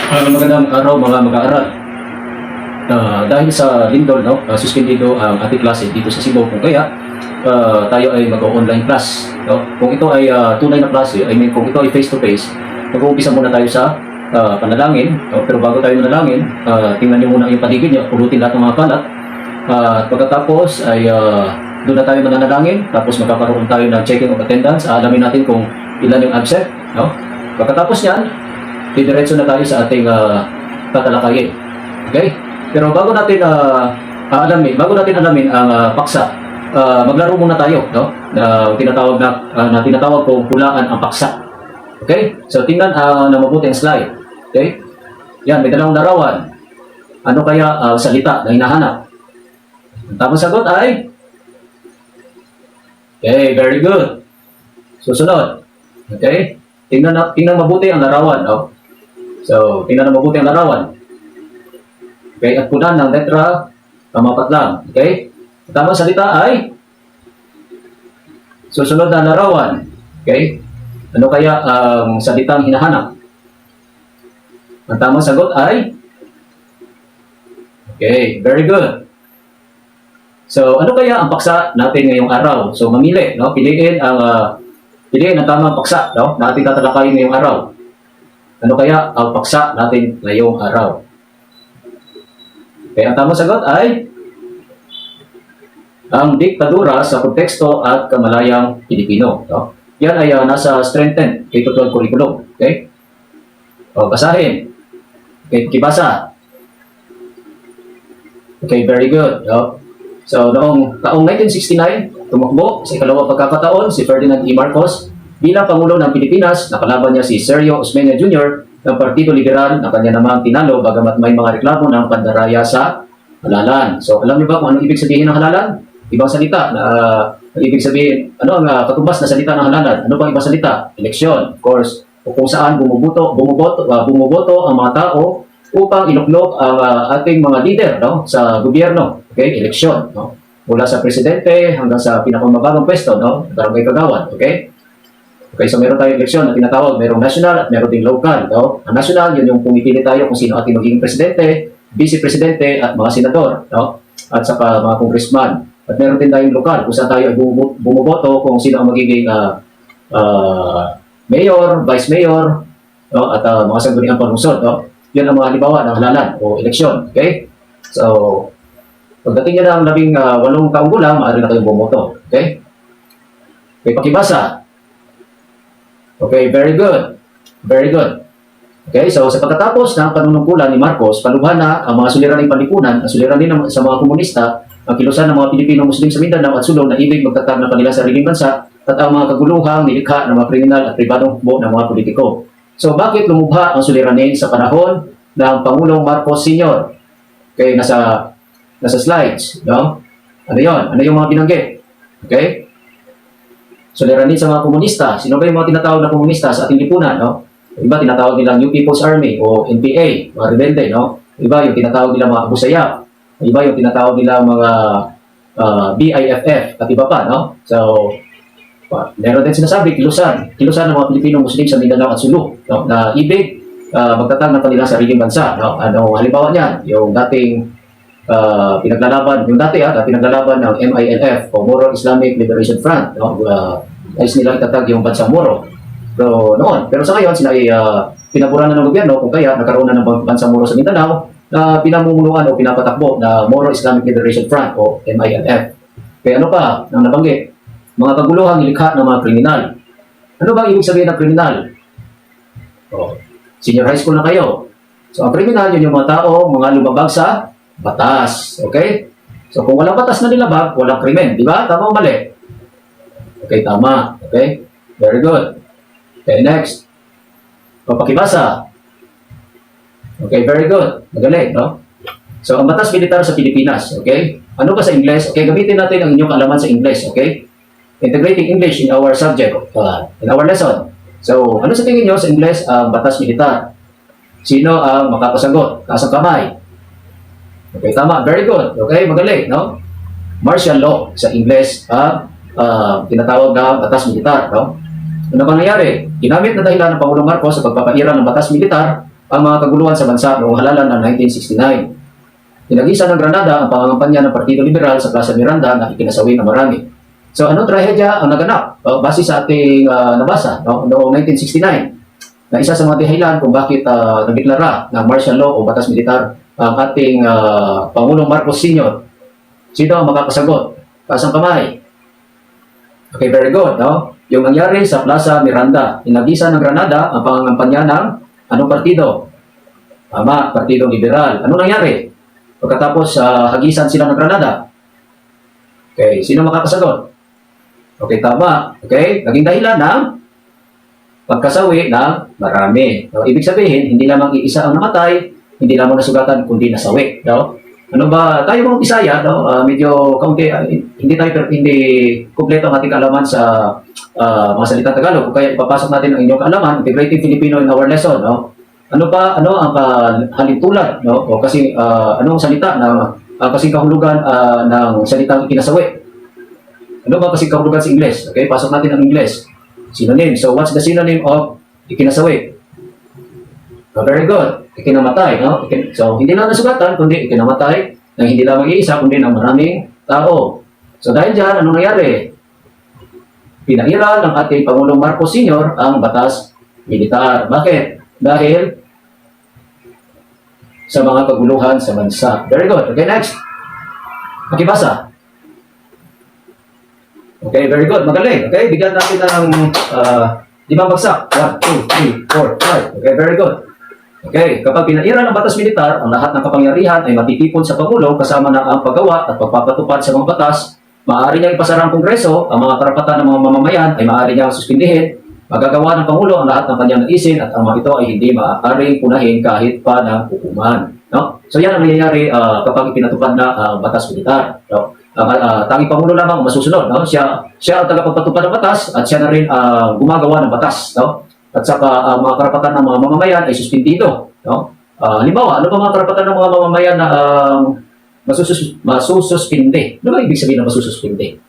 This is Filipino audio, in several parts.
Magandang araw mga mag-aaral. Dahil sa lindol, no, suspendido ang ating klase dito sa Cebu, kung kaya tayo ay mag-online class. No? Kung ito ay tunay na klase, kung ito ay face-to-face, mag-uumpisa muna tayo sa panalangin. No? Pero bago tayo manalangin, tingnan niyo muna yung paligid niyo, pulutin lahat ng mga kalat. At pagkatapos ay doon na tayo mananalangin, tapos magkakaroon tayo ng checking of attendance. Alamin natin kung ilan yung absent. No? Pagkatapos niyan, didiretso na tayo sa ating tatalakayin. Okay? Pero bago natin alamin ang paksa, maglaro muna tayo, no? Na tinatawag kong hulaan ang paksa. Okay? So tingnan na mabuti ang slide. Okay? Yan, may dalawang larawan. Ano kaya salita na hinahanap? Ang tamang sagot ay okay, very good. Susunod. Okay? Tingnan mabuti ang larawan, no? So, tingnan na mabuti ang larawan. Okay, at punan ng letra, tamapat lang. Okay? Ang tamang salita ay susunod na larawan. Okay? Ano kaya ang salitang hinahanap? Ang tamang sagot ay okay, very good. So, ano kaya ang paksa natin ngayong araw? So, mamili, no? Piliin ang tamang paksa, no? Na ating tatalakayin ngayong araw. Ano kaya ang paksa natin ngayong araw? Okay, ang tamang sagot ay ang diktadura sa konteksto at kamalayang Pilipino. No? Yan ay nasa strengthened K-12 curriculum. Okay? O, basahin. Okay, kibasa. Okay, very good. No? So, taong 1969, tumakbo sa ikalawang pagkakataon si Ferdinand E. Marcos bilang Pangulo ng Pilipinas. Nakalaban niya si Sergio Osmeña Jr. ng Partido Liberal na kanya namang tinalo bagamat may mga reklamo ng pandaraya sa halalan. So, alam niyo ba kung anong ibig sabihin ng halalan? Ibang salita na ibig sabihin, ano ang katumbas na salita ng halalan? Ano bang ibang salita? Eleksyon, of course. O kung saan bumuboto ang mga tao upang iluklok ang ating mga leader, no, sa gobyerno. Okay, eleksyon, no? Mula sa presidente hanggang sa pinakamababang pwesto, no, barangay kagawad. Okay? Okay, so meron tayong eleksyon na tinatawag, merong national at meron ding local. No? Ang national, yun yung pumipili tayo kung sino ating magiging presidente, vice-presidente at mga senador. No? At saka mga congressman. At meron din tayong lokal kung saan tayo ay bumuboto kung sino ang magiging mayor, vice mayor, no? At mga sangguniang panlungsod. No? Yan ang mga halimbawa ng halalan o eleksyon. Okay? So, pagdating nyo ng 18 taong gulang, maaari na kayong bumoto. Okay? Okay, pakibasa. Okay, very good. Very good. Okay, so sa pagkatapos ng panunungkulan ni Marcos, palubhan na ang mga suliraning panlipunan, ang suliranin sa mga komunista, ang kilusan ng mga Pilipino-Muslim sa Mindanao at Sulu na ibig magtatag ng kanilang sariling bansa at ang mga kaguluhang nilikha ng mga kriminal at pribadong hukbo ng mga politiko. So bakit lumubha ang suliranin sa panahon ng Pangulong Marcos Sr.? Okay, nasa slides, no? Ano yon? Ano yung mga binanggit? Okay? Suliranin sa mga komunista. Sino ba yung mga tinatawag na komunista sa ating lipunan, no? Iba tinatawag nilang New People's Army o NPA, mga rebelde, no? Iba yung tinatawag nilang mga Abu Sayyaf. Iba yung tinatawag nilang mga BIFF at iba pa, no? So, meron din sinasabi, kilusan ng mga Pilipino-Muslim sa Mindanao at Sulu, no? Na ibig magtatag ng kanilang sariling bansa, no? Ano halimbawa niyan? Yung dating pinaglalaban ng MILF o Moro Islamic Liberation Front, no? Nais nila itatag yung bansang Moro. So, noon. Pero sa ngayon, sila ay pinaburan na ng gobyerno kung kaya nagkaroon na ng bansang Moro sa Mindanao na pinamumunuan o pinapatakbo na Moro Islamic Liberation Front o MILF. Kaya ano pa nang nabanggit? Mga kaguluhang nilikha ng mga kriminal. Ano ba ibig sabihin ng kriminal? Senior high school na kayo. So, ang kriminal, yun yung mga tao, mga lumabag sa batas. Okay? So, kung walang batas na nilabag, walang krimen. Di ba? Tama o mali? Okay, tama. Okay? Very good. Okay, next. Pakibasa. Okay, very good. Magaling, no? So, ang batas militar sa Pilipinas. Okay? Ano ba sa Ingles? Okay, gamitin natin ang inyong kaalaman sa Ingles. Okay? Integrating English in our subject, in our lesson. So, ano sa tingin nyo sa Ingles ang batas militar? Sino ang makakasagot? Taas ang kamay. Okay, tama. Very good. Okay, magaling, no? Martial law sa Ingles tinatawag na batas militar, no? Ano bang nangyari? Ginamit na dahilan ng Pangulong Marcos sa pagpapaira ng batas militar ang mga kaguluhan sa bansa noong halalan ng 1969. Tinagisan ng Granada ang pangangampanya ng Partido Liberal sa Plaza Miranda na ikinasawi ng marami. So anong trahedya ang naganap? Base sa ating nabasa noong 1969 na isa sa mga dahilan kung bakit nagdeklara ng martial law o batas militar ang ating Pangulong Marcos Sr. Sino ang makakasagot? Pasang kamay. Okay, very good. Yung nangyari sa Plaza Miranda, tinagisan ng Granada ang pangangampanya ng anong partido? Tama, Partido Liberal. Ano nangyari? Pagkatapos hagisan sila ng Granada. Okay, sino makakasagot? Okay, tama. Okay, naging dahilan ng pagkasawi ng marami. Ibig sabihin, hindi lamang iisa ang namatay, hindi lamang nasugatan, kundi nasawi. Ano ba, tayo mga Bisaya, medyo kaunti, hindi kumpleto ang ating kaalaman sa mga salitang Tagalog. Kaya ipapasok natin ang inyong kaalaman, Integrated Filipino in our lesson. Ano ang halintulad? O kasi anong salita na kasing kahulugan ng salitang ikinasawi? Ano ba kasing kahulugan sa Ingles? Okay, pasok natin ang Ingles. Synonym. So, what's the synonym of ikinasawi? Very good. Ikinamatay. So, hindi lang nasugatan, kundi ikinamatay ng hindi lamang iisa, kundi ng maraming tao. So, dahil dyan, anong nangyari? Pinairal ng ating Pangulong Marcos Sr. ang batas militar. Bakit? Dahil sa mga kaguluhan sa bansa. Very good. Okay, next. Makibasa. Okay, very good. Magaling. Okay, bigyan natin ng 5 bagsak. 1, 2, 3, 4, 5. Okay, very good. Okay, kapag pinairal ng batas militar, ang lahat ng kapangyarihan ay matitipon sa Pangulo kasama ng ang paggawa at pagpapatupad sa mga batas. Maaari niyang ipasara ang Kongreso, ang mga karapatan ng mga mamamayan ay maaari niyang suspindihin. Magagawa ng Pangulo ang lahat ng kanyang naisin at ang mga ito ay hindi maaaring punahin kahit pa ng hukuman. So yan ang nangyayari kapag ipinatupad na ang batas militar. Tanging Pangulo lamang masusunod. Siya ang tagapagpatupad ng batas at siya na rin gumagawa ng batas. At saka mga karapatan ng mga mamamayan ay suspindido. Halimbawa, ano ba mga karapatan ng mga mamamayan na masususpindi? Ano ba ibig sabihin ng masususpindi?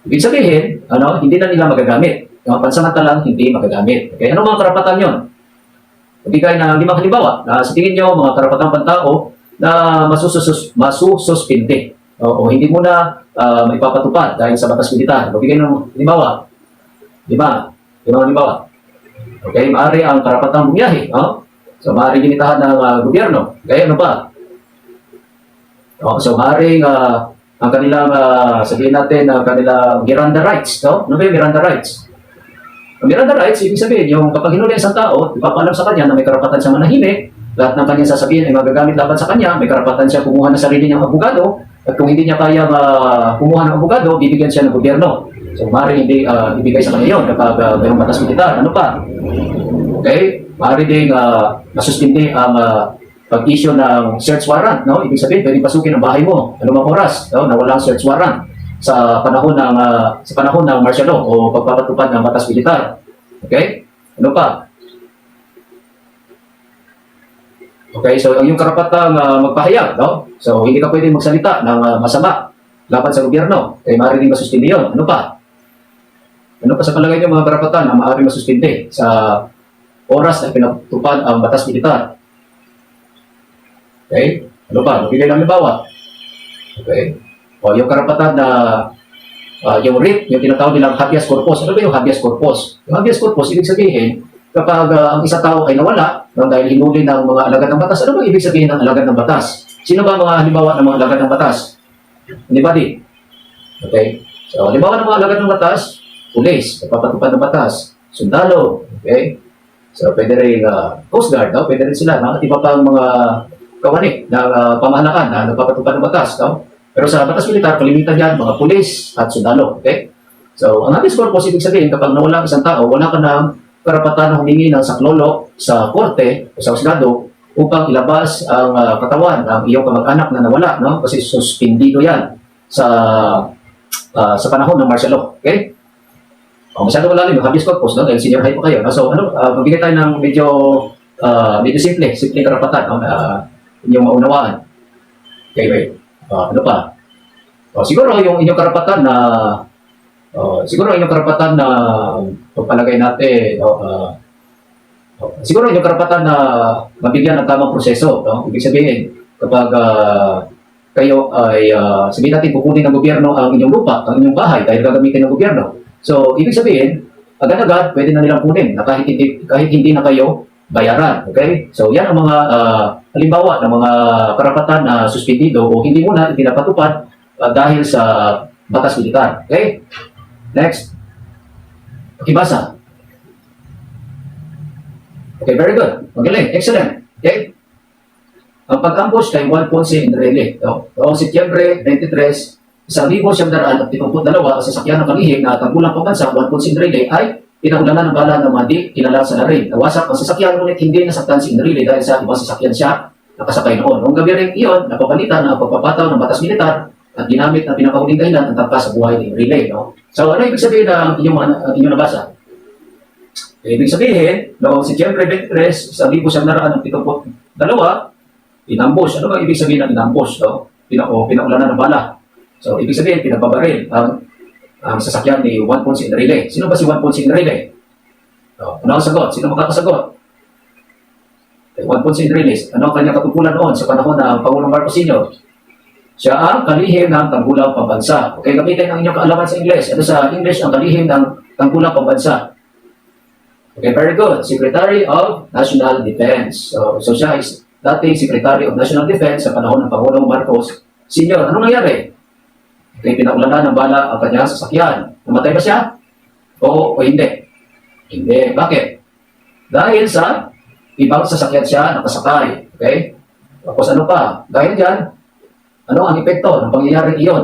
Ibig sabihin, hindi na nila magagamit. Pansamantalang hindi magagamit. Okay? Ano mga karapatan yon? Bigay na 5 halimbawa na sa tingin nyo mga karapatang pantao na masususpindi o hindi mo na maipapatupad dahil sa batas militar. Bigay ng halimbawa. 5 halimbawa. Okay, maaari ang karapatang bumiyahe. So, maaari ginitahan ng gobyerno. Kaya ano pa? So, maaari ang kanilang, sabihin natin, kanilang Miranda rights. Ano ba yung Miranda rights? Ang Miranda rights, ibig sabihin, yung kapag hinuli isang tao, ipapaalam sa kanya na may karapatan siya manahimik, lahat ng kanyang sasabihin ay magagamit laban sa kanya, may karapatan siya kumuha ng sarili niyang abogado, at kung hindi niya kaya kumuha ng abogado, bibigyan siya ng gobyerno. So, maaari hindi ibigay sa kanya yun kapag mayroong batas militar. Ano pa? Okay? Maaari din masuspindi ang pag-issue ng search warrant. Ibig sabihin, pwede pasukin ang bahay mo anumang oras na walang search warrant sa panahon ng martial law o pagpapatupad ng batas militar. Okay? Ano pa? Okay, so yung karapatang magpahayag, So, hindi ka pwede magsalita ng masama laban sa gobyerno. Eh, maaari din masuspindi yun. Ano pa? Ano pa sa palagay niyo mga karapatan na maaari masuspindi sa oras na pinatupad ang batas militar? Okay? Ano pa? Magbigay ng halimbawa. Okay? O, yung karapatan na yung writ, yung tinatawag nilang habeas corpus. Ano ba yung habeas corpus? Yung habeas corpus, ibig sabihin, kapag ang isang tao ay nawala dahil hinuli ng mga alagad ng batas, ano ba ibig sabihin ng alagad ng batas? Sino ba mga halimbawa ng mga alagad ng batas? Anybody? Okay? So, halimbawa ng mga alagad ng batas, pulis, nagpapatupad ng batas, sundalo, okay? So, pwede rin Coast Guard, pwede rin sila, iba pang mga kawani ng pamahalakan na nagpapatupad ng batas, Pero sa batas militar, kalimitan yan, mga pulis at sundalo, okay? So, ang habeas corpus, ibig sabihin, kapag nawala isang tao, wala ka ng karapatan na humingi ng saklolo sa korte o sa husgado upang ilabas ang katawan ng iyong kamag-anak na nawala, Kasi suspindido yan sa panahon ng martial law, okay? Masyado malalim yung habeas corpus, dahil senior high pa kayo. So, magbigay tayo ng medyo simple karapatan, inyong maunawaan. Okay, wait. Ano pa? Siguro yung inyong karapatan na pagpalagay natin, Siguro yung karapatan na mabigyan ng tamang proseso, no? Ibig sabihin, kapag kayo ay sabihin natin kukunin ng gobyerno ang inyong lupa, ang inyong bahay dahil gagamitin ng gobyerno. So, ibig sabihin, agad-agad pwede na nilang kunin na kahit hindi na kayo bayaran. Okay? So, yan ang mga halimbawa ng mga karapatan na suspendido o hindi mo na pinapatupad dahil sa batas militar. Okay? Next. Pakibasa. Okay, very good. Magaling. Excellent. Okay? Ang pag-ambush kay Juan Ponce Enrile. Noong Setyembre 23, 1972, sasakyan ng kalihim na tanggulang pambansa, Juan Ponce Enrile ay pinaulanan ng bala ng mga di kilala sa larin. Nawasak ang sasakyan, ngunit hindi nasaktan si Enrile dahil sa ibang sasakyan siya nakasakay noon. Noong gabi rin iyon, napapalitan ang pagpapataw ng batas militar at ginamit na pinakahuling dahilan ang tangka sa buhay ni Enrile. No? So, ano ibig sabihin ng inyong nabasa? Ibig sabihin, noong Setyembre 23, 1972, inambush. Ano ba ibig sabihin ng inambush? No? Pinaulanan ng bala. So, ibig sabihin, pinababaril ang sasakyan ni Juan Ponce Enrile. Sino ba si Juan Ponce Enrile? Ano ang sagot? Sino makakasagot? Juan Ponce Enrile, ano ang kanyang katutulan noon sa panahon ng Pangulong Marcos Sr.? Siya ang kalihim ng tanggulang pambansa. Okay, gamitin ang inyong kaalaman sa English. Ano sa English ang kalihim ng tanggulang pambansa? Okay, very good. Secretary of National Defense. So siya is dating Secretary of National Defense sa panahon ng Pangulong Marcos Sr. Ano nangyari? Okay, pinaulanan ng bala ang kanyang sasakyan. Namatay ba siya? O hindi? Hindi. Bakit? Dahil sa ibang sasakyan siya nakasakay. Okay? Tapos ano pa? Dahil dyan, ano ang epekto ng pangyayaring iyon?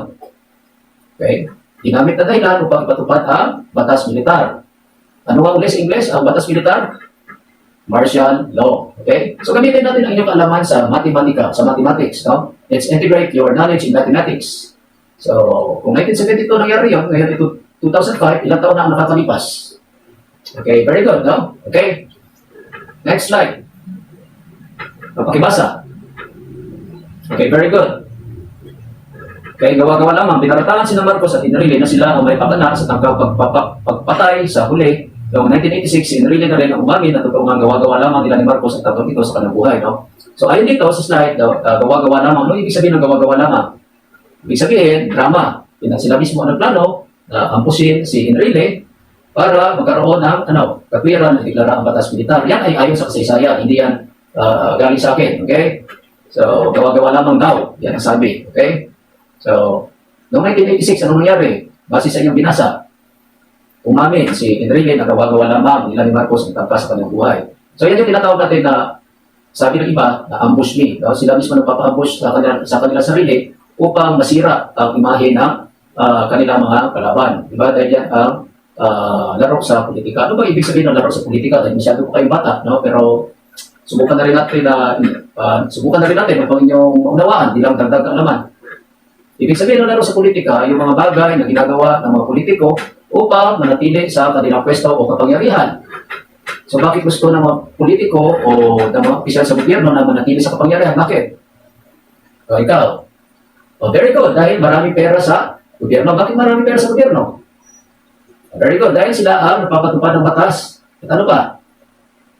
Okay? Ginamit na dahilan upang ipatupad ang batas militar. Ano ang ulit sa English? Ang batas militar? Martial law. Okay? So gamitin natin ang inyong kaalaman sa matematika, sa mathematics. No? Let's integrate your knowledge in mathematics. So, kung 1972 nangyari yun, ngayon ito 2005, ilang taon na ang nakakalipas? Okay, very good, no? Okay. Next slide. Pakibasa. Okay, very good. Okay, gawa-gawa lamang. Pinaratangan si Marcos at Enrile na sila ang may pagana sa tangkang pagpatay sa huli. Noong 1986, si Enrile na rin ang umamin na totoo nga gawa-gawa lamang nila ni Marcos at tatong ito sa kanyang buhay. No? So, ayun dito sa slide, gawa-gawa lamang. Ano ibig sabihin ng gawa-gawa lamang? Ibig sabihin, drama. Sila mismo ang plano na ampusin si Enrile para magkaroon ng katwiran na deklara ang batas militar. Yan ay ayon sa kasaysayan, hindi yan galing sa akin. Okay? So, gawa-gawa lamang daw. Yan ang sabi. Okay? So, noong 1986, anong nangyari? Base sa inyong binasa, umamin si Enrile na gawa-gawa lamang nila ni Marcos ang tangka sa kanyang buhay. So, yan yung tinatawag natin na sabi ng iba na ambush me. No? Sila mismo nagpapa-ambush sa kanila sarili upang masira ang imahe ng kanilang mga kalaban. Diba? Dahil yan ang laro sa politika. Ano ba ibig sabihin ng laro sa politika? Dahil masyado po kayong bata, no? Pero subukan na rin natin upang inyong maunawaan, di lang dagdag alaman. Ibig sabihin ng laro sa politika, yung mga bagay na ginagawa ng mga politiko upang manatili sa kanilang pwesto o kapangyarihan. So bakit gusto ng mga politiko o ng mga opisyal sa gobyerno na manatili sa kapangyarihan? Bakit? So ikaw. Oh, very good. Dahil maraming pera sa gobyerno. Bakit maraming pera sa gobyerno? Very good. Dahil sila ang napapatupad ng batas. At ano pa?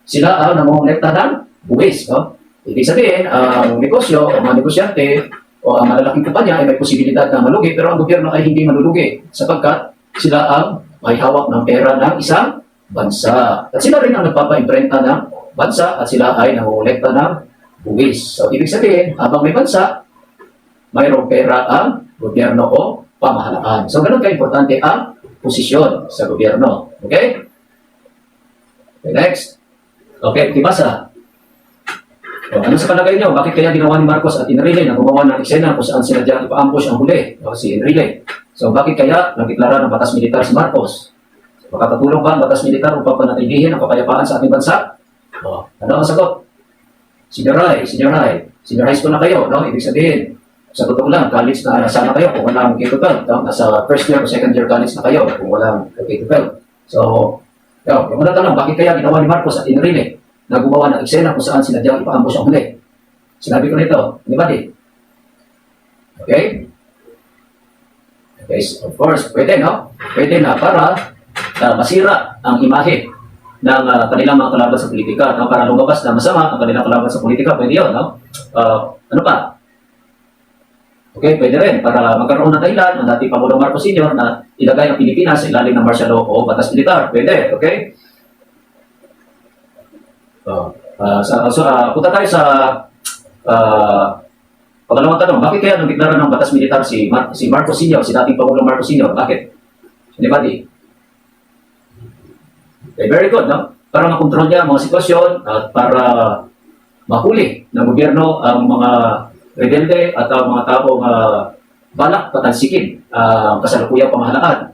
Sila ang namumulekta ng buwis. No? Ibig sabihin, ang negosyo o mga negosyante o ang malalaking kumpanya ay may posibilidad na malugi, pero ang gobyerno ay hindi malulugi sapagkat sila ang may hawak ng pera ng isang bansa. At sila rin ang nagpapa-imprenta ng bansa at sila ay namumulekta ng buwis. So, ibig sabihin, habang may bansa, mayroong pera ang gobyerno o pamahalaan. So, ganun ka-importante ang posisyon sa gobyerno. Okay? Okay, next. Okay, ibasa. O, ano sa palagay niyo? Bakit kaya ginawa ni Marcos at Enrile na gumawa ng eksena kung saan sinadyang ipa-ambush ang huli? O, si Enrile. So, bakit kaya nagdeklara ng batas militar si Marcos? Makakatulong ba ang batas militar upang panatilihin ang kapayapaan sa ating bansa? O, ano ang sagot? Senior high school na kayo, no? Ibig sabihin, sa totoo lang, college na sana kayo kung walang K-12. No? Nasa first year o second year college na kayo kung walang K-12. So, yung mga tanong, bakit kaya ginawa ni Marcos at Enrile na gumawa ng eksena kung saan sinadyang ipa-ambush ang huli? Sinabi ko nito, anybody? Okay? Okay, so of course, pwede, no? Pwede na para masira ang imahe ng kanilang mga kalaban sa politika, no? Para lumabas na masama ang kanilang kalaban sa politika, pwede yun, no? Ano pa? Okay, pwede rin para magkaroon ng dahilan ng dating Pangulong Marcos Sr. na ilagay ang Pilipinas sa ilalim ng martial law o batas militar. Pwede, okay? Punta tayo sa pangalawang tanong. Bakit kaya nung deklara ng batas militar si Marcos Sr., si dating Pangulong Marcos Sr.? Bakit? Anybody? Okay, very good, no? Para makontrol niya ang mga sitwasyon at para mahuli ng gobyerno ang mga rebelde at ang mga taong balak patalsikin ang kasalukuyang pamahalaan.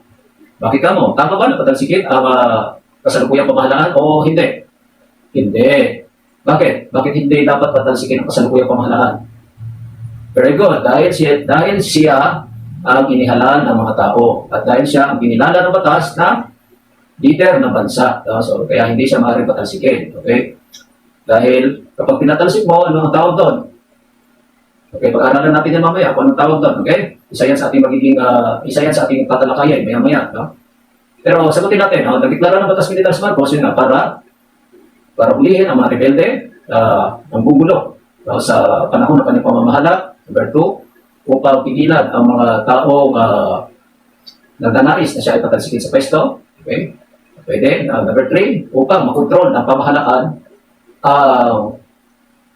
Bakit ka mo? Tama ba na patalsikin ang kasalukuyang pamahalaan o hindi? Hindi. Bakit? Bakit hindi dapat patalsikin ang kasalukuyang pamahalaan? Very good. Dahil siya ang inihalal ng mga tao at dahil siya ang pinilala ng batas na leader ng bansa. So, kaya hindi siya maaaring patalsikin. Okay? Dahil kapag pinatalsik mo, ano ang tawag doon? Okay, pag-aralan natin yan mamaya kung anong tawag doon. Okay? Isa yan sa ating tatalakayan maya-maya. No? Pero sagutin natin, nagdeklara ng batas militar si Marcos, yun nga, para ulihin ang mga rebelde, ang gugulo sa panahon ng kanyang pamamahala. Number 2, upang pigilan ang mga taong nagnanais na siya ay patalsikin sa pwesto. Okay? Pwede. Number 3, upang makontrol ang pamahalaan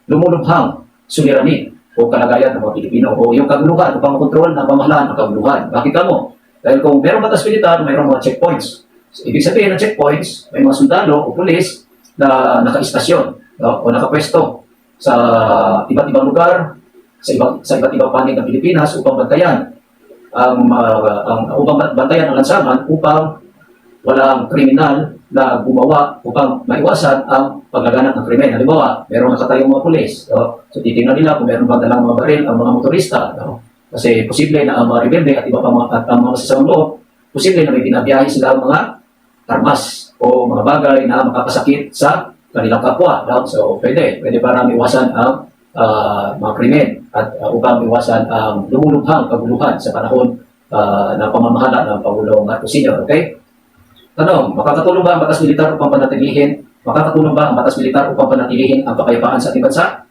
lumulubhang suliranin o kalagayan ng mga Pilipino o yung kaguluhan upang makontrol ng pamahalaan ng kaguluhan. Bakit ka mo? Dahil kung mayroong batas militar, mayroong mga checkpoints. So, ibig sabihin ng checkpoints, may mga sundalo o pulis na naka-istasyon, no? O nakapwesto sa iba't ibang lugar, sa iba't ibang panig ng Pilipinas upang bantayan upang bantayan ang lansangan upang walang kriminal na gumawa upang maiwasan ang paglaganap ng krimen. Halimbawa, mayroong nakatayong mga pulis. No? So, titingnan nila kung mayroong bang dalang mga baril ang mga motorista. No? Kasi posible na ang mga rebelde at iba pa ang mga masasamang loob, posible na may binabiyahe sila ang mga armas o mga bagay na makakasakit sa kanilang kapwa. No? So, pwede para maiwasan ang mga krimen at upang maiwasan ang lumulubhang kaguluhan sa panahon ng pamamahala ng Pangulong Marcos Sr. Okay? Tanong, makakatulong ba ang batas militar upang panatilihin ang kapayapaan sa ating bansa?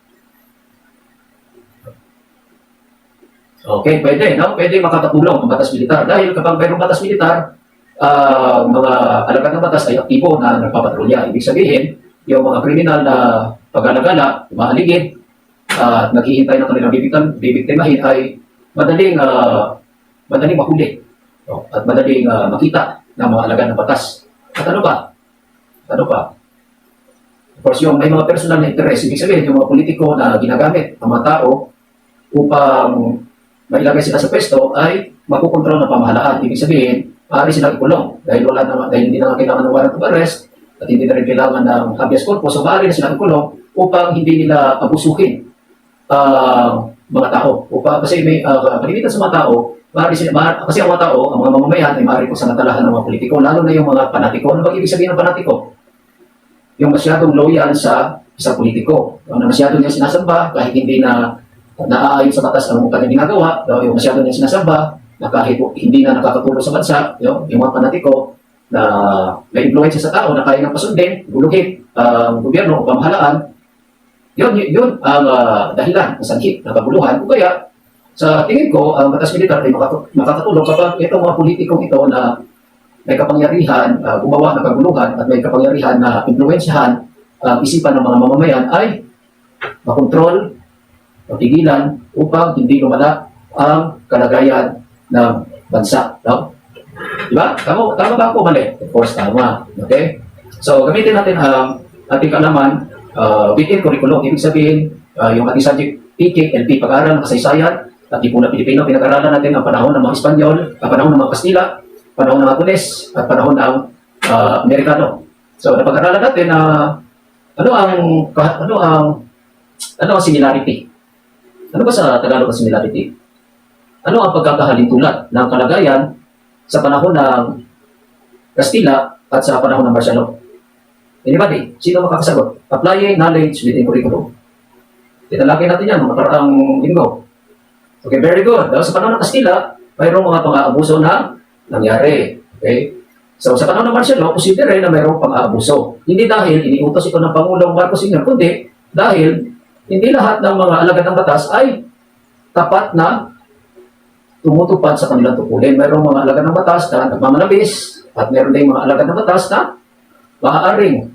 Okay, pwede, no? Pwede makakatulong ang batas militar dahil kapag mayroong batas militar, mga alagad ng batas ay aktibo na nagpapatrolya. Ibig sabihin, yung mga kriminal na pag-alagala, mahaligid, at naghihintay ng kanilang bibiktimahin ay madaling mahuli at madaling makita ng mga alagad ng batas. At ano pa? Of course, yung may mga personal na interest, ibig sabihin, yung mga politiko na ginagamit ang mga tao upang mailagay sila sa pwesto ay makukontrol ng pamahalaan. Ibig sabihin, maaari silang ikulong dahil hindi na kailangan ng warrant of arrest at hindi na rin kailangan ng habeas corpus. So, maaari na silang ikulong upang hindi nila abusuhin mga tao. Kasi may kalimitan sa mga tao, kasi ang mga tao, ang mga mamamayan ay maaari po sa natalahan ng mga politiko, lalo na yung mga panatiko. Ano ba ibig sabihin ng panatiko? Yung masyadong loyal sa isang politiko. Na masyado niya sinasamba kahit hindi na naaayon sa batas ang kanyang ginagawa. Yung masyado niya sinasamba na kahit hindi na nakakatulong sa bansa, yung mga panatiko na may influensya sa tao na kaya ng pasundin, guluhin ang gobyerno o pamahalaan, yun ang dahilan, sanhi ng kaguluhan. O kaya, sa tingin ko, ang batas militar ay makakatulong kapag itong mga politikong ito na may kapangyarihan, gumawa ng kaguluhan at may kapangyarihan na impluwensyahan ang isipan ng mga mamamayan ay makontrol, mapigilan upang hindi lumala ang kalagayan ng bansa. No? Diba? Tama ba ako mali? Of course, tama. Okay? So, gamitin natin ang ating kaalaman within curriculum. Ibig sabihin, yung ating subject PK, pag-aaral ng kasaysayan, at Lipunan Pilipino, pinag-aralan natin ang panahon ng mga Espanyol, ang panahon ng mga Kastila, panahon ng Apones, at panahon ng Amerikano. So, napag-aralan natin na ano ang similarity? Ano ba sa Tagalog ang similarity? Ano ang pagkakahalintulad ng kalagayan sa panahon ng Kastila at sa panahon ng martial law? Anybody? Sino makakasagot? Applying knowledge within curriculum. Italagay natin yan, mga paraang linggo. Okay, very good. Sa panahon ng Kastila, mayroong mga pang-aabuso na nangyari. Okay? So sa panahon ng martial law, posible rin na mayroong pang-aabuso. Hindi dahil iniutos ito ng Pangulong Marcos Sr., kundi dahil hindi lahat ng mga alagad ng batas ay tapat na tumutupad sa kanilang tukulin. Mayroong mga alagad ng batas na nagmamalabis at mayroon din mga alagad ng batas na maaaring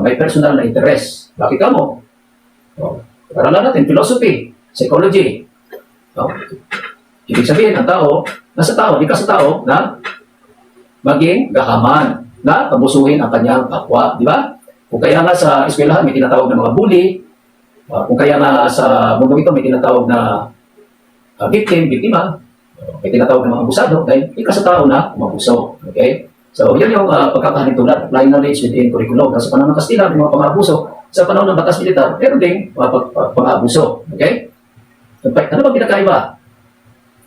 may personal na interes. Bakit ka mo? Paralan natin, philosophy, psychology. Ibig sabihin, ang tao, nasa tao, di ka sa tao na maging gahaman na abusuhin ang kanyang kapwa, di ba? Kung kaya nga sa eskwelahan may tinatawag na mga bully, kung kaya nga sa mundo ito may tinatawag na biktima, may tinatawag na mga abusado, dahil di ka sa tao na umabuso. Okay? So, yun yung pagkakahalintulad, applying knowledge within curriculum. Sa panahon ng Kastila, may mga pang-abuso. Sa panahon ng batas militar, meron ding mga pang-abuso. Okay? So, ano ba pinakaiba?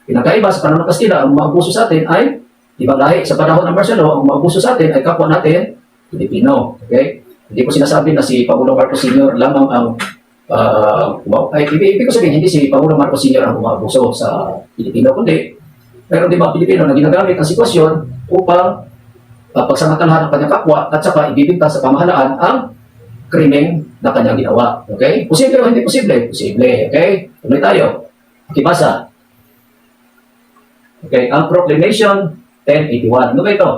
Pinakaiba sa panahon ng Kastila, ang umaabuso sa atin ay ibang lahi. Sa panahon ng martial law, ang umaabuso sa atin ay kapwa natin, Pilipino. Okay? Hindi ko sinasabi na si Pangulong Marcos Sr. lamang ang ibig ko sabihin, hindi si Pangulong Marcos Sr. ang umaabuso sa Pilipino, kundi mayroon din mga Pilipino na ginagamit ang sitwasyon upang pagsamantalahan ang kanyang kapwa at saka ibibigta sa pamahalaan ang krimeng na kanyang ginawa. Okay? Posible o hindi posible? Posible. Okay? Tuloy tayo. Pakibasa. Okay, ang Proclamation 1081. Ano ba ito?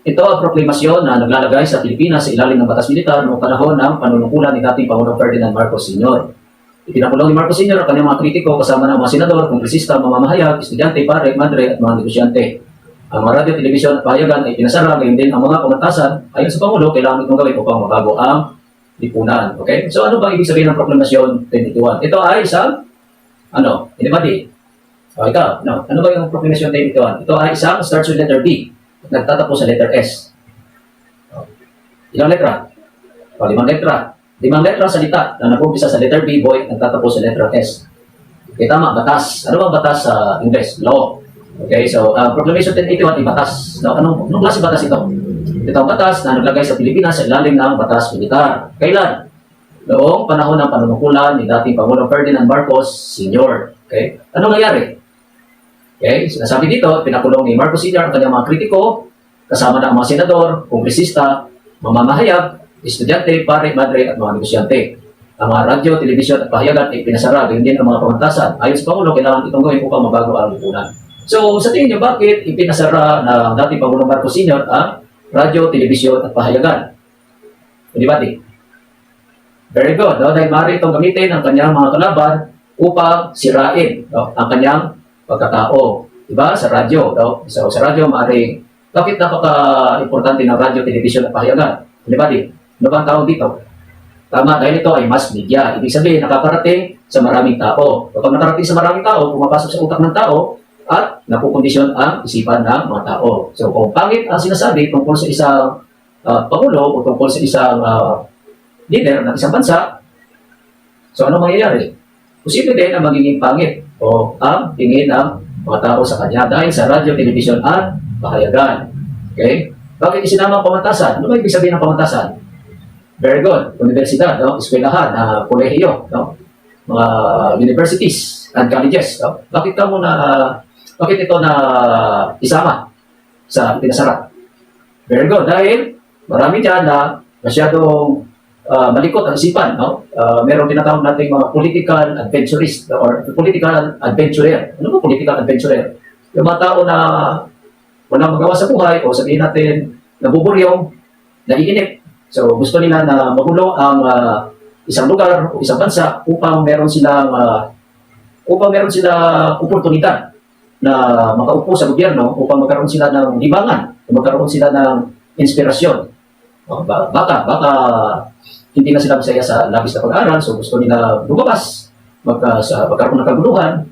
Ito ang proklamasyon na naglalagay sa Pilipinas sa ilalim ng batas militar noong panahon ng panunungkulan ni dating Pangulong Ferdinand Marcos Sr. Ipinakulong ni Marcos Sr. ang kanyang mga kritiko kasama ng mga senador, kongresista, mamamahayag, estudyante, pare, madre at mga negosyante. Ang mga radyo, telebisyon at pahayagan ay pinasara, gayon din ang mga pamatasan ayon sa Pangulo kailangan itong gawin upang mabago ang lipunan. Okay? So ano ba ibig sabihin ng Proclamation 1081? Ito ay isang, anybody? Ikaw, ano ba yung Proclamation 1081? Ito ay isang starts with letter B at nagtatapos sa letter S. Ilang letra? 5 letra. 5 letra salita na nag-umpisa sa letter B, boy, nagtatapos sa letter S. Okay, tama, batas. Ano bang batas sa English? Law. Okay, so Proclamation 1081 ay batas. Anong klase batas ito? Ito ang batas na naglagay sa Pilipinas sa ilalim ng batas militar. Kailan? Noong panahon ng panunungkulan ni dating Pangulong Ferdinand Marcos Sr. Okay? Ano nangyari? Okay, sinasabi dito, pinakulong ni Marcos Sr. ang kanyang mga kritiko, kasama na ang mga senador, kongresista, mamamahayag, estudyante, pare, madre at mga negosyante. Ang mga radyo, telebisyon at pahayagan ay pinasara, gayon din ang mga pamantasan. Ayon sa Pangulo, kailangan itong gawin upang mabago ang lipunan. So, sa tingin niyo, bakit ipinasara ng dating Pangulong Marcos Sr. ang radyo, telebisyon at pahayagan? Anybody? Very good. Dahil maaari itong gamitin ang kanyang mga kalaban upang sirain ang kanyang pagkatao. Diba? Sa radyo. So, sa radyo, maaari, bakit napaka-importante ng radyo, telebisyon at pahayagan? Anybody? Ano ba ang tawag dito? Tama, dahil ito ay mass media. Ibig sabihin, nakakarating sa maraming tao. Kapag nakarating sa maraming tao, pumapasok sa utak ng tao, at napukondisyon ang isipan ng mga tao. So, kung pangit ang sinasabi tungkol sa isang Pangulo o tungkol sa isang leader ng isang bansa, so ano mangyayari? Posible din na magiging pangit o ang tingin ng mga tao sa kanya dahil sa radyo, telebisyon at pahayagan. Okay? Bakit isinama ang pamantasan? Ano ba ibig sabihin ng pamantasan? Very good. Universidad, eskwelahan, kolehiyo, mga universities and colleges. Bakit ito na isama sa pinasara? Very good. Dahil marami dyan na masyadong malikot ang isipan. Meron tinatawag natin mga political adventurist or political adventurer. Ano ba political adventurer? Yung mga tao na walang magawa sa buhay o sabihin natin nabuburyong, naiinip. So gusto nila na magulo ang isang lugar o isang bansa upang meron silang oportunidad na makaupo sa gobyerno upang magkaroon sila ng libangan o magkaroon sila ng inspirasyon. Baka hindi na sila masaya sa labis na pag-aaral, so gusto nila lumabas, magkaroon ng kaguluhan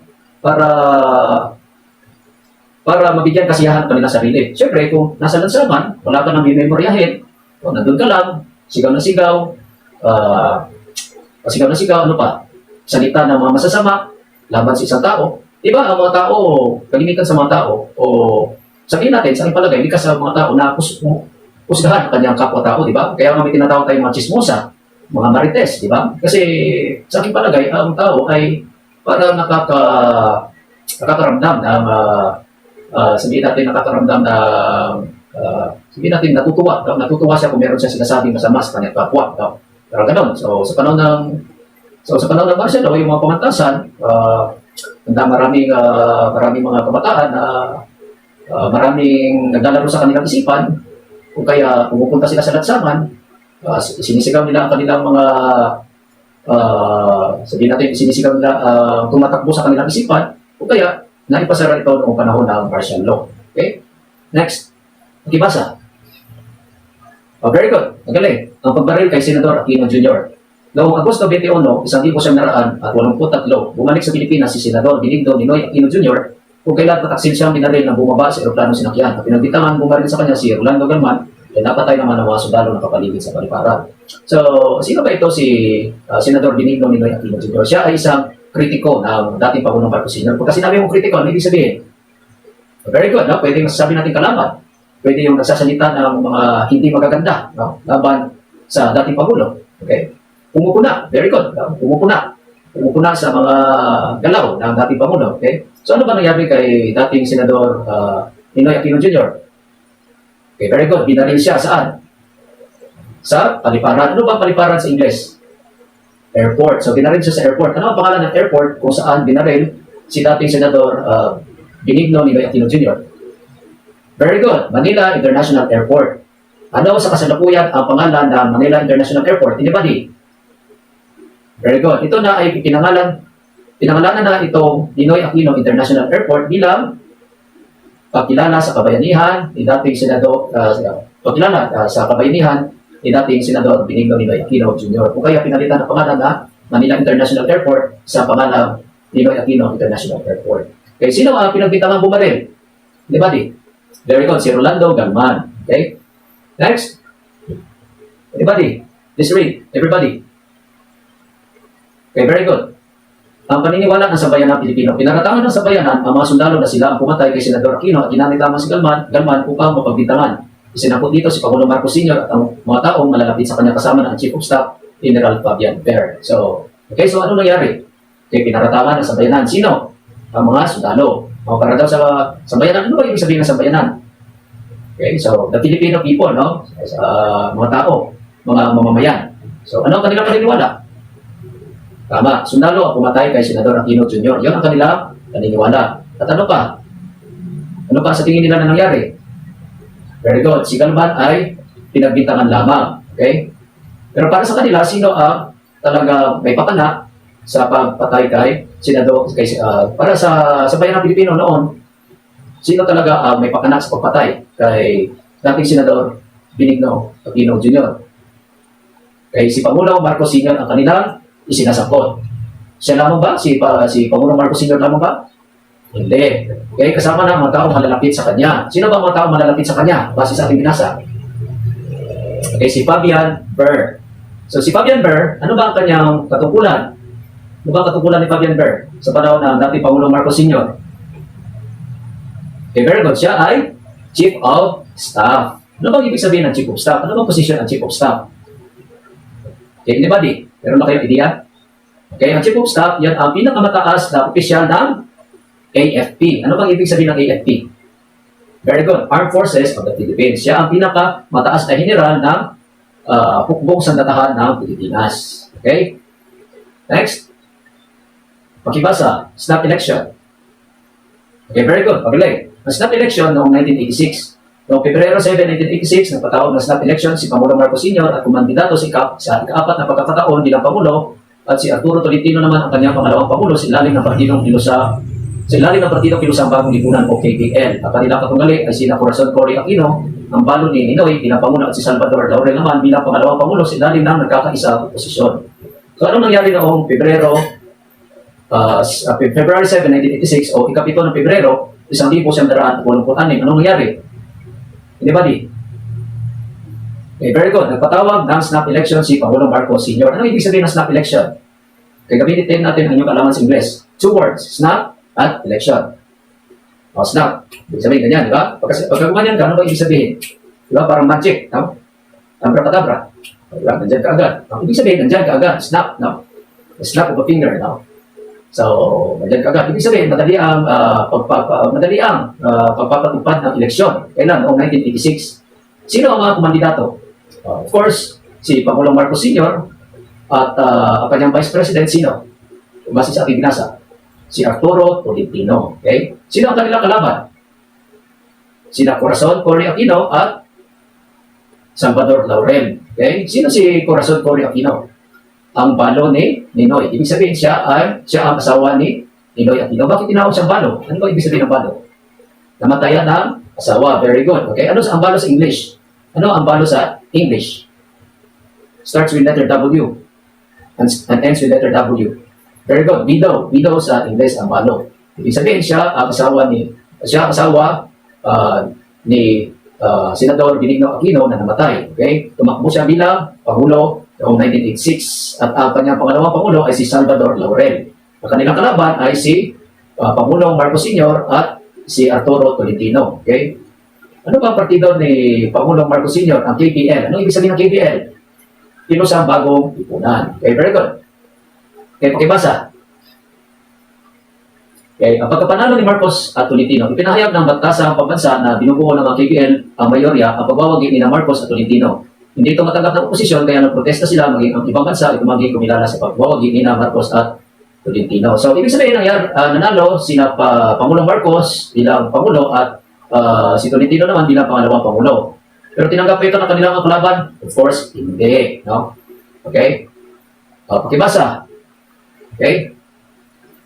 para mabigyan kasiyahan kanila sarili. Siyempre, kung nasa lansangan, wala ka nang memoryahin, o nandun ka lang, sigaw na sigaw, ano pa? Salita ng mga masasama, laban sa isang tao. Diba, ang mga tao, kalimitan sa mga tao, o sabihin natin, sa aking palagay, hindi ka sa mga tao na kusgahan ang kanyang kapwa-tao, diba? Kaya nga may tinatawag tayong mga chismosa, mga marites, diba? Kasi sa aking palagay, ang tao ay parang nakakaramdam ng, sabihin natin, nakakaramdam ng sabihin natin natutuwa, no? Natutuwa siya kung meron siya sinasabing masama sa kanyang kapwa, no? Pero ganun. Sa panahon ng martial law, yung mga pamantasan, maraming mga kabataan na maraming naglalaro sa kanilang isipan, kung kaya pumupunta sila sa lansangan, sinisigaw nila ang kanilang mga sabihin natin, sinisigaw nila tumatakbo sa kanilang isipan, o kaya naipasara ito noong panahon ng martial law. Okay? Next. Makibasa. Very good. Magaling. Ang pagbaril kay Senador Aquino Jr. Noong Agosto 21, 1983, bumalik sa Pilipinas si Senador Benigno Ninoy Aquino Jr. kung kailan pataksil siyang binaril ng bumaba sa eroplano sinakyan. At pinagbitangan bumaril sa kanya si Rolando Galman, ay napatay naman ang mga sundalo ng kapaligid sa paliparan. So, sino ba ito si Senador Benigno Ninoy Aquino Jr.? Siya ay isang kritiko ng dating Pangulong Marcos Sr. Pagka sinabi mong kritiko, ano ibig sabihin? Very good, no? Pwede masasabi natin kalaban. Pwede yung nagsasalita ng mga hindi magaganda, no? Laban sa dating Pangulo. Okay? Pumupuna. Very good. No? Pumupuna sa mga galaw ng dating Pangulo. Okay? So ano ba nangyari kay dating Senador Ninoy Aquino Jr.? Okay, very good. Binaril siya saan? Sa paliparan. Ano ba paliparan sa Ingles? Airport. So binaril siya sa airport. Ano ang pangalan ng airport kung saan binaril si dating Senador Benigno Ninoy Aquino Jr.? Very good. Manila International Airport. Ano sa kasalukuyan ang pangalan ng Manila International Airport? Anybody? Very good. Ito na ay pinangalanan na itong Ninoy Aquino International Airport bilang pagkilala sa kabayanihan ni dating Senador, sa kabayanihan ni dating Senador Benigno Ninoy Aquino Jr. Kung kaya pinalitan ang pangalan na Manila International Airport sa pangalan Ninoy Aquino International Airport. Okay, sino ang pinagbitangang bumaril? Anybody? Very good. Si Rolando Galman. Okay? Next. Anybody? Let's read. Everybody. Okay, very good. Ang paniniwala ng sambayanan Pilipino. Pinaratangan ng sambayanan ang mga sundalo na sila ang pumatay kay Senador Aquino at ginamit lamang si Galman upang mapagbintangan. Isinangkot dito si Pangulong Marcos Sr. at ang mga taong malalapit sa kanya kasama ng Chief of Staff, General Fabian Ver. So, okay, so ano nangyari? Okay, pinaratangan ng sambayanan. Sino? Ang mga sundalo. O para daw sa sambayanan. Ano ba ibig sabihin ng sambayanan? Okay, so the Filipino people, no? Mga tao, mga mamamayan. So, ano ang kanilang paniniwala? Tama, sundalo ang pumatay kay Senador Aquino Jr. Yan ang kanilang paniniwala. At ano pa? Ano pa sa tingin nila na nangyari? Very good. Si Galman ay pinagbintangan lamang. Okay? Pero para sa kanila, sino ang talaga may pakana sa pagpatay kay Senador, para sa bayan ng Pilipino noon, sino talaga may pakana sa pagpatay kay dating Senador Benigno Aquino Jr.? Kay si Pangulong Marcos Sr. ang kanilang isinasangkot. Siya lamang ba? Si Pangulong Marcos Sr. lamang ba? Hindi. Okay, kasama na mga taong malalapit sa kanya. Sino ba mga taong malalapit sa kanya? Base sa ating binasa. Okay, si Fabian Ver. So si Fabian Ver, ano ba ang kanyang katungkulan? Ano ba ang katungkulan ni Fabian Ver sa panahon ng dating Pangulong Marcos Sr.? Okay, very good. Siya ay Chief of Staff. Ano bang ibig sabihin ng Chief of Staff? Ano bang position ng Chief of Staff? Okay, anybody? Meron na kayong idea? Okay, ang Chief of Staff, yan ang pinakamataas na opisyal ng AFP. Ano bang ibig sabihin ng AFP? Very good. Armed Forces of the Philippines. Siya ang pinakamataas na general ng hukbong sandatahan ng Pilipinas. Okay? Next. Pakibasa. Snap election. Okay, very good. Pagaling. Ang snap election noong 1986. Noong Pebrero 7, 1986, nagpatawag ng snap election si Pangulong Marcos Sr. at kumandidato sa ika-4 na pagkakataon bilang Pangulo at si Arturo Tolentino naman ang kanyang pangalawang Pangulo sa ilalim ng Partidong Kilusang Bagong Lipunan o KPL. Ang kanilang katunggali ay sina Corazon Cory Aquino, ang balo ni Ninoy bilang Pangulo at si Salvador Laurel naman bilang pangalawang Pangulo sa ilalim ng nagkakaisa posisyon. So anong nangyari noong February 7, 1986 o ikapito ng Pebrero, 1986? Anong nangyari? Anybody? Okay, very good. Nagpatawag ng snap election si Pangulong Marcos Sr. Ano ibig sabihin ng snap election? Okay, gamitin natin ang inyong kalaman sa Ingles. 2 words, snap at election. O, snap. Ibig sabihin ganyan, di ba? Pagka gumanyan ka, ano ba ibig sabihin? Di ba? Parang magic, no? Abracadabra. Di ba? Nandyan ka agad. Ang ibig sabihin, nandyan ka agad. Snap, no? The snap of a finger, no? So, madyan kagad. Ibig sabihin, madali ang pagpapatupad ng eleksyon. Kailan? Noong 1986. Sino ang mga kumandidato? Of course, si Pangulong Marcos Sr. at ang kanyang Vice President, sino? Base sa ating binasa, si Arturo Tolentino. Okay? Sino ang kanilang kalaban? Sina Corazon Cory Aquino at Salvador Laurel. Okay? Sino si Corazon Cory Aquino? Ang balo ni Ninoy. Ibig sabihin siya ang asawa ni Ninoy Aquino. Bakit tinawag siyang balo? Ano ba ibig sabihin ng balo? Namatayan ng asawa. Very good. Okay? Ano ang balo sa English? Ano ang balo sa English? Starts with letter W and ends with letter W. Very good. Widow. Widow sa English ang balo. Ibig sabihin siya ang asawa ni Senador Benigno Aquino na namatay. Okay? Tumakbo siya bilang Pangulo noong 1986 at ang kanyang pangalawang Pangulo ay si Salvador Laurel. Ang kanilang kalaban ay si Pangulong Marcos Sr. at si Arturo Tolentino. Okay? Ano ba ang partido ni Pangulong Marcos Sr.? Ang KPL. Ano ibig sabihin ng KPL? Kilusang Bagong Lipunan. Okay, very good. Okay, pakibasa. Okay, ang pagkapanalo ni Marcos at Tolentino, ipinahayag ng Batasang Pambansa na binubuo ng mga KPL ang mayorya ang pagbawagi ni Marcos at Tolentino. Hindi ito matanggap ng oposisyon kaya nagprotesta sila maging ang ibang bansa ay maging kumilala sa pagbawagi ni Marcos at Tolentino. So, ibig sabihin nanalo sina Pangulong Marcos bilang Pangulo at si Tolentino naman bilang pangalawang Pangulo. Pero tinanggap pa ito ng kanilang kalaban? Of course, hindi. No? Okay? Pakibasa. Okay?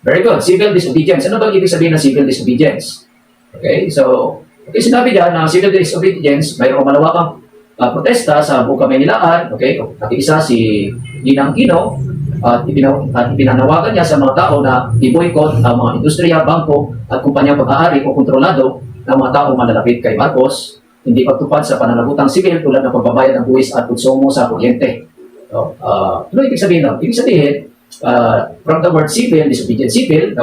Very good. Civil disobedience. Ano ba ibig sabihin ng civil disobedience? Okay? So, sinabi dyan na civil disobedience, mayroong malawakang protesta sa buong Kamaynilaan. Okay? Nakikisa si Ginang Aquino at ipinanawagan niya sa mga tao na i-boycott ang mga industriya, bangko at kumpanyang pag-aari o kontrolado ng mga tao malalapit kay Marcos, hindi pagtupad sa pananagutang sibil tulad ng pagbabayad ng buwis at konsumo sa kuryente. So, ano ibig sabihin? Ibig sabihin, from the word civil, disobedience, civil,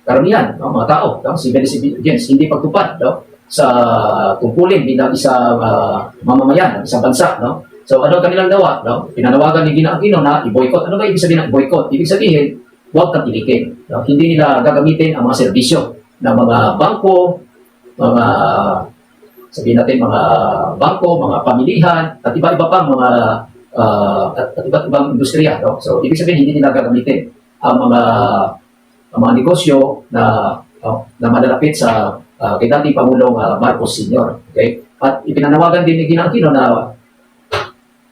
karamihan, mga tao, civil disobedience, hindi pagtupad sa tungkulin bilang isang mamamayan, isang bansa. So, ano kanilang gawa? Pinanawagan ni Ginang Aquino na i-boycott. Ano ba ibig sabihin ng boycott? Ibig sabihin, huwag kang tilikin. Hindi nila gagamitin ang mga serbisyo ng mga bangko, mga mga pamilihan, at iba-iba pang at iba't ibang industriya. So, ibig sabihin, hindi nila gagamitin ang mga negosyo na malalapit sa kay dating Pangulong Marcos Sr. Okay? At ipinanawagan din ni Ginang Aquino na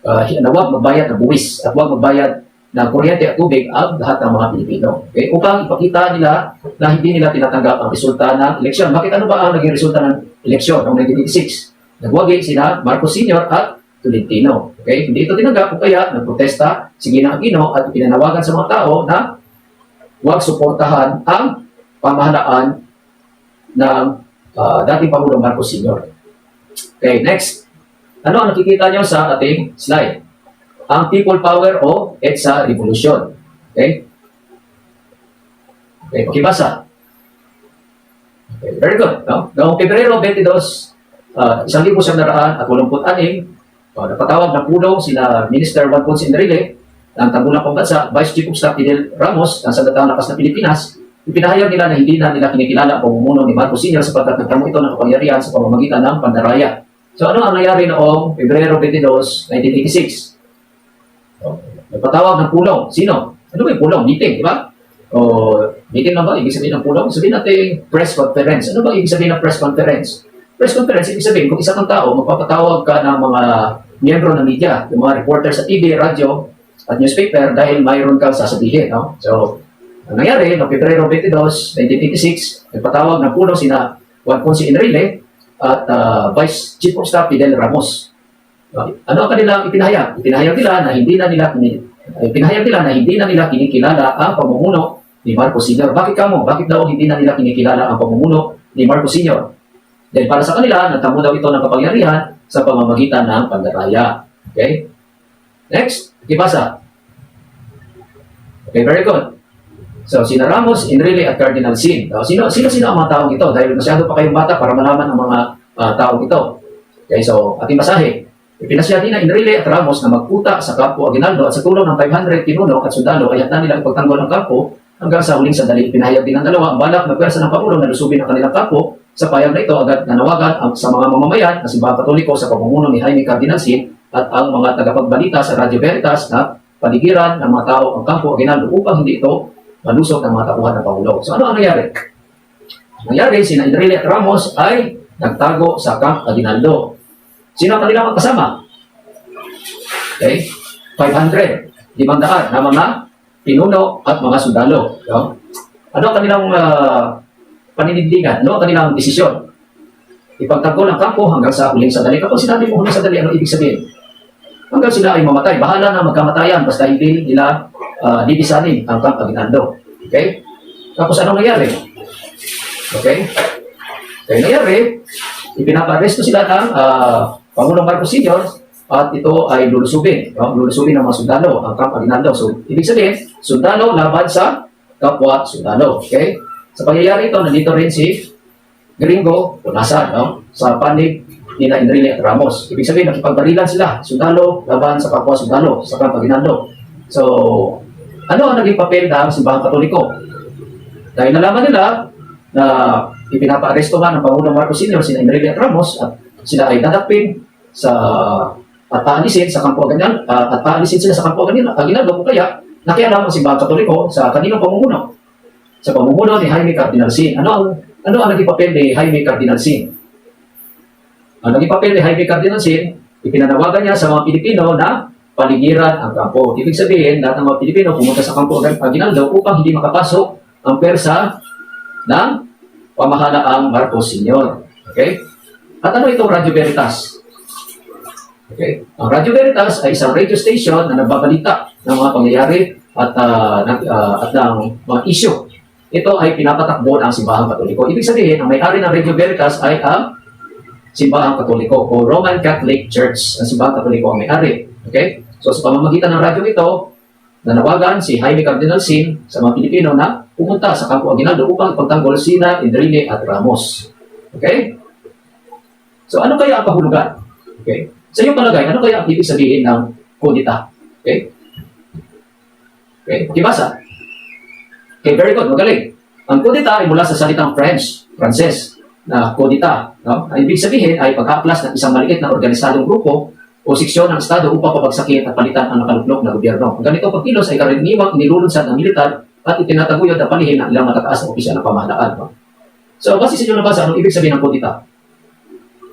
huwag magbayad ng buwis at huwag magbayad ng kuryente at tubig ang lahat ng mga Pilipino. Okay? Upang ipakita nila na hindi nila tinatanggap ang resulta ng eleksyon. Bakit ano ba ang naging resulta ng eleksyon noong 1986? Nagwagi sina Marcos Sr. at Tolentino. Okay? Hindi ito tinanggap kung kaya nagprotesta si Ginang Aquino at ipinanawagan sa mga tao na huwag suportahan ang pamahalaan ng dating Pangulong Marcos Sr. Okay, next. Ano ang nakikita nyo sa ating slide? Ang people power o EDSA revolution. Okay? Okay, pakibasa. Okay, very good. Noong Pebrero 22, 1986, napatawag ng pulong sina Minister Juan Ponce Enrile ng Tanggulang Pambansa, Vice Chief of Staff Fidel Ramos ng Sandatang Lakas ng Pilipinas. Ipinahayag nila na hindi na nila kinikilala ang pamumuno ni Marcos Sr. sapagkat nagtamo ito ng kapangyarihan sa pamamagitan ng pandaraya. So ano ang nangyari noong Pebrero 22, 1986? Nagpatawag ng pulong. Sino? Ano ba yung pulong? Meeting, di ba? Meeting na ba? Ibig sabihin ng pulong? Sabihin natin press conference. Ano ba ibig sabihin ng press conference? Press conference, ibig sabihin, kung isa kang tao, magpapatawag ka ng mga miyembro ng media, yung mga reporters sa TV, radyo, at newspaper dahil mayroon kang sasabihin. So, ang nangyari, noong Pebrero 22, 1986, nagpatawag ng pulong sina Juan Ponce Enrile at Vice Chief of Staff Fidel Ramos. Ano ang kanilang ipinahayag? Ipinahayag nila na hindi na nila kinikilala ang pamumuno ni Marcos Sr. Bakit kamo? Bakit daw hindi na nila kinikilala ang pamumuno ni Marcos Sr.? Dahil para sa kanila, nagtamo daw ito ng kapangyarihan sa pamamagitan ng pandaraya. Okay? Next, ikibasa. Okay, very good. So, sina Ramos, Enrile at Cardinal Sin. Sino ang mga taong ito? Dahil masyado pa kayong bata para malaman ang mga taong ito. Okay, so, ating basahe. Ipinasya din na Enrile at Ramos na magputa sa Campo Aguinaldo at sa tulong ng 500 pinuno at sundalo ay handa nilang ipagtanggol ang kampo hanggang sa huling sandali pinahayag din ng dalawa ang balak na pwersa ng Pangulo na lusubin ang kanilang kampo. Sa payag na ito, agad nanawagan sa mga mamamayan ng Simbahang Katoliko sa pamumuno ni Jaime Cardinal Sin at ang mga tagapagbalita sa Radyo Veritas na paligiran ng mga tao ang kampo Aguinaldo upang hindi ito malusok ng mga tauhan ng Pangulo. So ano ang nangyari? Ang nangyari, sina Enrile at Ramos ay nagtago sa Camp Aguinaldo. Sino ang kanilang magkasama? Okay? 500, 500 na mga pinuno at mga sundalo. No? Ano ang kanilang paninindigan? Ano ang kanilang desisyon? Ipagtanggol ang kampo hanggang sa huling sandali. Kapag sinabi mo huling sandali, ano ibig sabihin? Hanggang sila ay mamatay. Bahala na magkamatayan basta hindi nila didisanin ang Camp Aguinaldo. Okay? Tapos anong nangyari? Okay? Kaya nangyari, ipinaparesto sila ng Pangulong Marcos Sr. at ito ay lulusubin. Lulusubin ng mga sundalo, ang Camp Aguinaldo. So, ibig sabihin, sundalo laban sa kapwa sundalo. Okay? Sa pangyayari ito, nandito rin si Gringo Punasan, no? Sa panig ni Enrile at Ramos. Ibig sabihin, nakipagbarilan sila, sundalo laban sa kapwa sundalo, sa Camp Aguinaldo. So, ano ang naging papel ng Simbahang Katoliko? Dahil nalaman nila na ipinapa-aresto nga ng Pangulong Marcos Sr. si Enrile at Ramos at sila ay dadakpin at paalisin sa kampo Aguinaldo at paalisin sila sa kampo Aguinaldo kung kaya nakialam ang Simbahang Katoliko sa kanilang pamumuno. Sa pamumuno ni Jaime Cardinal Sin. Ano ang naging papel ni Jaime Cardinal Sin? Ang naging papel ni Jaime Cardinal Sin, ipinanawagan niya sa mga Pilipino na paligiran ang kampo. Ibig sabihin, lahat ng mga Pilipino pumunta sa kampo Aguinaldo upang hindi makapasok ang persa ng pamahalaang Marcos Sr. Okay? At ano itong Radyo Veritas? Okay? Ang Radyo Veritas ay isang radio station na nagbabalita ng mga pangyayari at ng mga issue. Ito ay pinapatakbo ng Simbahang Katoliko. Ibig sabihin, ang may-ari ng Radio Veritas ay ang Simbahang Katoliko o Roman Catholic Church. Ang Simbahang Katoliko ang may-ari. Okay? So sa pamamagitan ng radyo ito, nanawagan si Jaime Cardinal Sin sa mga Pilipino na pumunta sa Campo Aguinaldo upang ipagtanggol sina Enrile at Ramos. Okay? So ano kaya ang kahulugan? Okay? Sa iyong palagay, ano kaya ang ibig sabihin ng kudita? Okay? Okay? Pakibasa. Okay, very good. Magaling. Ang kudita ay mula sa salitang Frances, na kudita. No? Ang ibig sabihin ay pag-aaklas ng isang maliit na organisadong grupo o seksyon ng Estado upang pabagsakin at palitan ang nakaluklok na gobyerno. Ang ganito pagkilos ay karaniwang inilulunsad ng militar at itinataguyod at palihin ng ilang matataas na opisyal ng pamahalaan. No? So, base sa inyong nabasa, anong ibig sabihin ng kudita?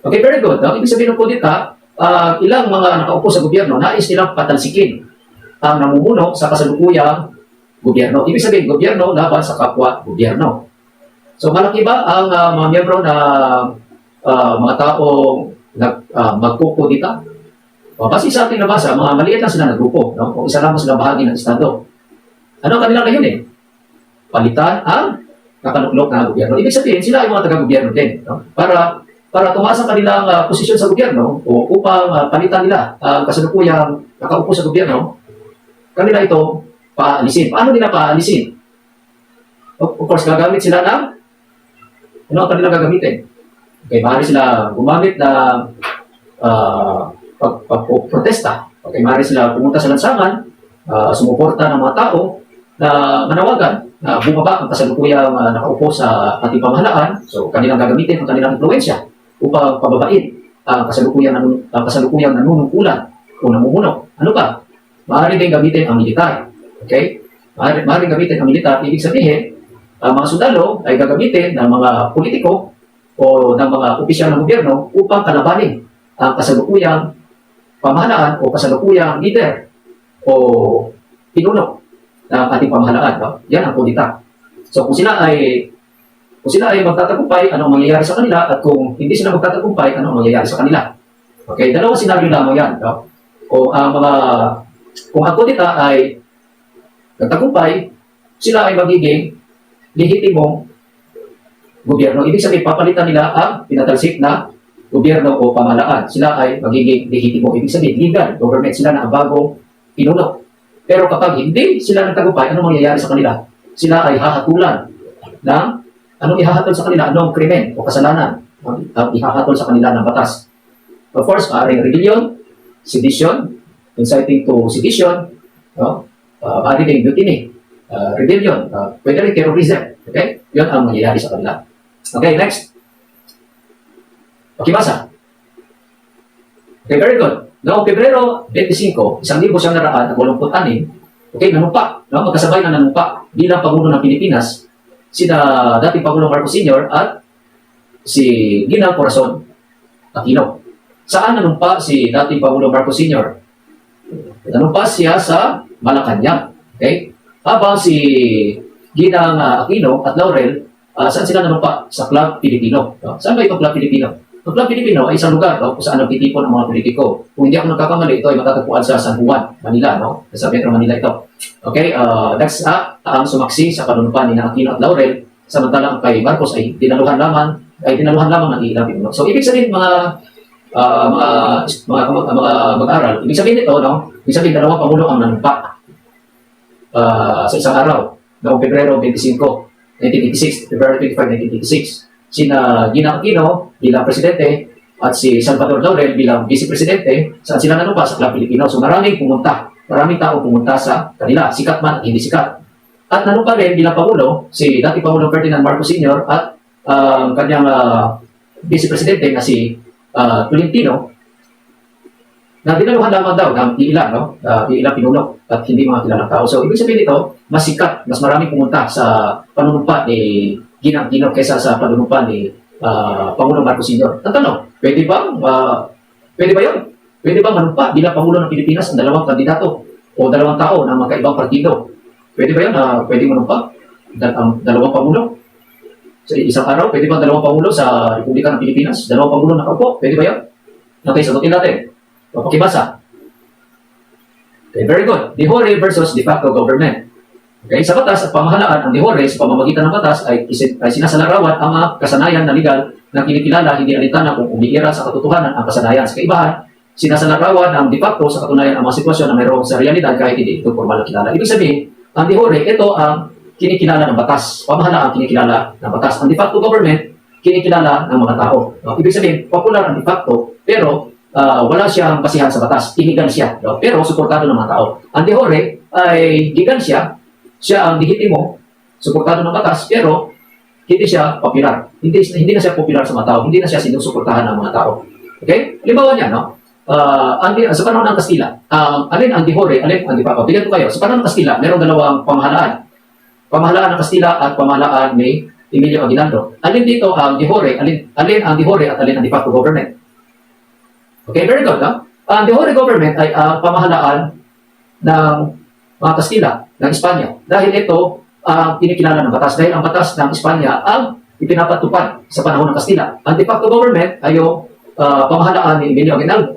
Okay, very good. No? Ibig sabihin ng kudita, ilang mga nakaupo sa gobyerno, nais nilang patalsikin ang namumuno sa kasalukuyang gobyerno. Ibig sabihin, gobyerno laban sa kapwa gobyerno. So, malaki ba ang mga miyembro na mga taong magkukudita? Kasi sa ating nabasa, mga maliit lang sila na grupo. No? Kung isa lang sila bahagi ng Estado. Ano ang kanilang ngayon eh? Palitan ang nakaluklok na gobyerno. Ibig sabihin, sila ay mga taga-gobyerno din. No? Para tumaas ang kanilang posisyon sa gobyerno o upang palitan nila ang kasalukuyang nakaupo sa gobyerno, kanila ito paalisin. Paano nila paalisin? Of course, gagamit sila ng ano ang kanilang gagamitin? Okay, maaari sila gumamit ng pagprotesta. Okay, maaari sila pumunta sa lansangan, sumuporta ng mga tao na manawagan na bumaba ang kasalukuyang nakaupo sa ating pamahalaan. So, kanilang gagamitin ang kanilang influensya upang pababain ang kasalukuyang nanunungkulan o namumuno. Ano ba? Maaari din gamitin ang militar. Okay? Maaaring gamitin ang militar. Ibig sabihin, ang mga sundalo ay gagamitin ng mga politiko o ng mga opisyal ng gobyerno upang kalabanin ang kasalukuyang pamahalaan o kasalukuyang leader o pinuno ng ating pamahalaan. No? Yan ang kudita. So kung sila ay magtatagumpay, anong mangyayari sa kanila, at kung hindi sila magtatagumpay, anong mangyayari sa kanila. Okay, dalawang senaryo lamang yan. No? Kung ang kudita ay nagtagumpay, sila ay magiging lehitimong gobyerno. Ibig sabihin, papalitan nila ang pinatalsik na gobyerno o pamahalaan. Sila ay magiging lehitimo. Ibig sabihin, legal government sila na ang bagong pinuno. Pero kapag hindi sila nagtagumpay, anong mangyayari sa kanila? Sila ay hahatulan ng anong ihahatol sa kanila? Anong krimen o kasalanan ang ihahatol sa kanila ng batas? Of course, maaaring rebellion, sedition, inciting to sedition, no? Maaaring mutiny. rebellion, pwede rin terrorism. Okay? Yun ang mangyayari sa kanila. Okay, next. Pakibasa. Okay, very good. Noong Pebrero 25, 1986, okay, nanumpa, no? Magkasabay na nanumpa bilang Pangulo ng Pilipinas, sina dating Pangulong Marcos Sr. at si Ginal Corazon Aquino. Saan nanumpa si dating Pangulong Marcos Sr.? Nanumpa siya sa Malacanang. Okay? Habang si Ginang Aquino at Laurel, saan sila nanumpa? Sa Club Filipino. No? Saan ba itong Club Filipino? Ang Club Filipino ay isang lugar, no, kung saan nagtitipon ang mga politiko. Kung hindi ako nagkakamali, ito ay matatagpuan sa San Juan, Manila, no? Sa Metro Manila ito. Okay, next ang sumaksi sa panunumpan ni Aquino at Laurel, samantalang kay Marcos ay dinaluhan lamang ng ilang pinuno. So, ibig sabihin mga mag-aral, ibig sabihin ito, no? Ibig sabihin, dalawang pangulo ang nanumpa sa isang araw, noong Pebrero 25, 1986, February 25, 1986. Sina Ginang Aquino bilang presidente at si Salvador Laurel bilang vice-presidente, saan sila nanumpa? Sa Club Filipino. So maraming tao pumunta sa kanila, sikat man at hindi sikat. At nanumpa rin bilang Pangulo si dating Pangulong Ferdinand Marcos Sr. at kanyang vice-presidente na si Tolentino, na dinaluhan lamang daw ng ilan, no? Ilang pinuno at hindi mga kilalang tao. So ibig sabihin ito, mas sikat, mas maraming pumunta sa panunumpa ni Ginang Aquino kaysa sa panunumpa ni Pangulong Marcos Sr. Ang tanong, pwede ba yun? Pwede ba manumpa bilang Pangulo ng Pilipinas ang dalawang kandidato o dalawang tao ng magkaibang partido? Pwede ba yun? Pwede manumpa ang dalawang Pangulo? Sa isang araw, pwede ba dalawang Pangulo sa Republika ng Pilipinas? Dalawang Pangulo nakaupo? Pwede ba yun? Okay, sagutin natin. Pakibasa. Okay, very good. De jure versus de facto government. Okay, sa batas at pamahalaan, ang de jure sa pamamagitan ng batas ay sinasalarawan ang mga kasanayan na legal na kinikilala hindi alintana kung umiira sa katotohanan ang kasanayan. Sa kaibahan, sinasalarawan ang de facto sa katunayan ang mga sitwasyon na mayroon sa realidad kahit hindi ito formal na kilala. Ibig sabihin, ang de jure, ito ang kinikilala ng batas. Pamahalaan, kinikilala ng batas. Ang de facto government, kinikilala ng mga tao. No? Ibig sabihin, popular ang de facto, pero wala siyang basihan sa batas. Inigan siya, no? Pero suportado ng mga tao. Ang de jure ay gigan siya ang lehitimo, suportado ng batas, pero hindi siya popular. Hindi na siya popular sa mga tao. Hindi na siya sinusuportahan ng mga tao. Okay? Halimbawa niya, no? Sa panahon ng Kastila, alin ang de jure, alin ang de facto. Bigyan ko kayo. Sa panahon ng Kastila, meron dalawang pamahalaan. Pamahalaan ng Kastila at pamahalaan ni Emilio Aguinaldo. Alin dito ang de jure, alin ang de jure at alin ang de facto government. Okay, very good, no? Ang de jure government ay pamahalaan ng mga Kastila, ng Espanya. Dahil ito ang kinikilala ng batas. Dahil ang batas ng Espanya ang ipinapatupad sa panahon ng Kastila. Ang de facto government ay yung pamahalaan ni Emilio Aguinaldo.